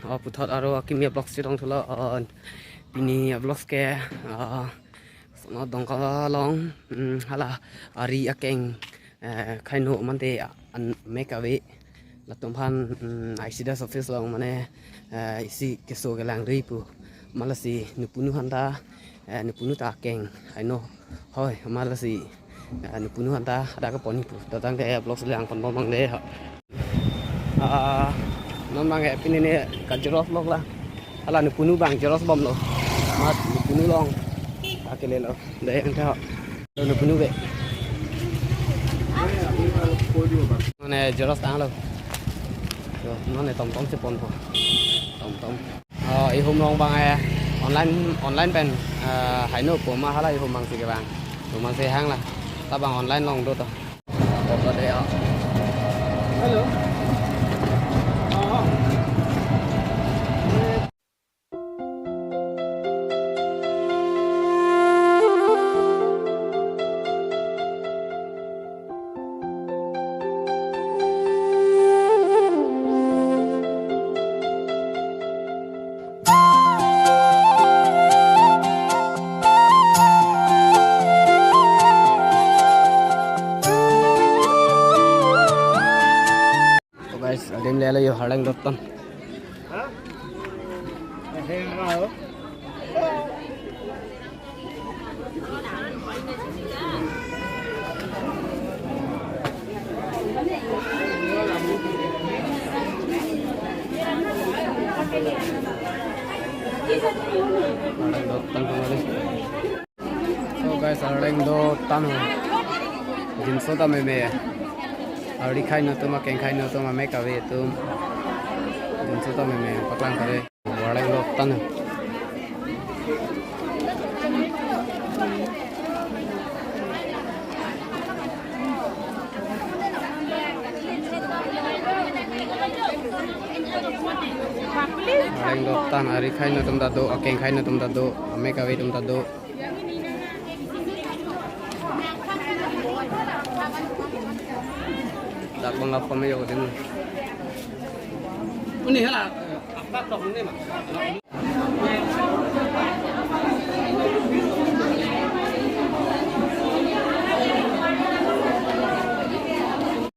long puthot aro kimia blocks chitong thula pini blocks ke no dongka long hala ari akeng khaino mante make away la tumphan ICDS office long mane isi keso gelang ri pu malasi nupunu handa nupunu ta keng aino hoi malasi nupunu handa ada ka poni pu datang ke blocks lang pon bang le non mang e pinine ka jeros blok la hala nupunu bang jeros bom lo mat nupunu long akele lo de ang ta nupunu ke ne jeros tang lo nó này tổng tổng sẽ bồn thôi tổng ý hôm long bằng online pen hãy nộp của mà hay hôm bằng gì các bạn hôm bằng gì hang là ta bằng online long đôi thôi có đây ạ hello guys, đêm lẽ là yêu hả đang đốt tâm. So guys, đang đốt tâm. Jin số tâm mày. Hari khai nó tôi mà kèn khai nó tôi mà mấy cả về tôi đừng số tôi mình bắt lang cái đấy vào đây lột tân đây lột tân hari khai nó tôm ta do kèn khai nó tôm ta do mấy cả về tôm ta do đặt bằng ngọc mấy giờ đến cái này là bác đọc này mà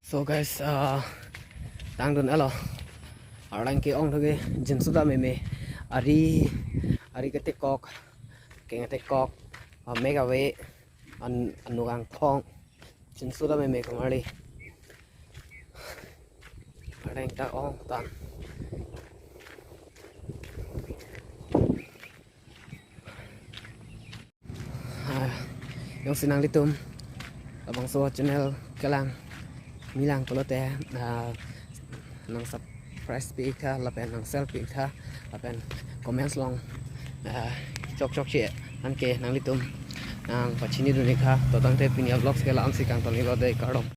so guys đang đun alo ở đây cái ông thôi dân số ta mày ari cái tết cọc cái tết cọc mấy cái về ăn đồ ăn thong dân số ta mày không ở đây ada yang tak tan yang senang litum abang so channel kelang milang kalau teh nang subscribe pika lapen nang share pika lapen comments long chok cie nan ke nang litum nang pachini dunika totang te pinia vlogs ke lam sikang toni lo dei kardom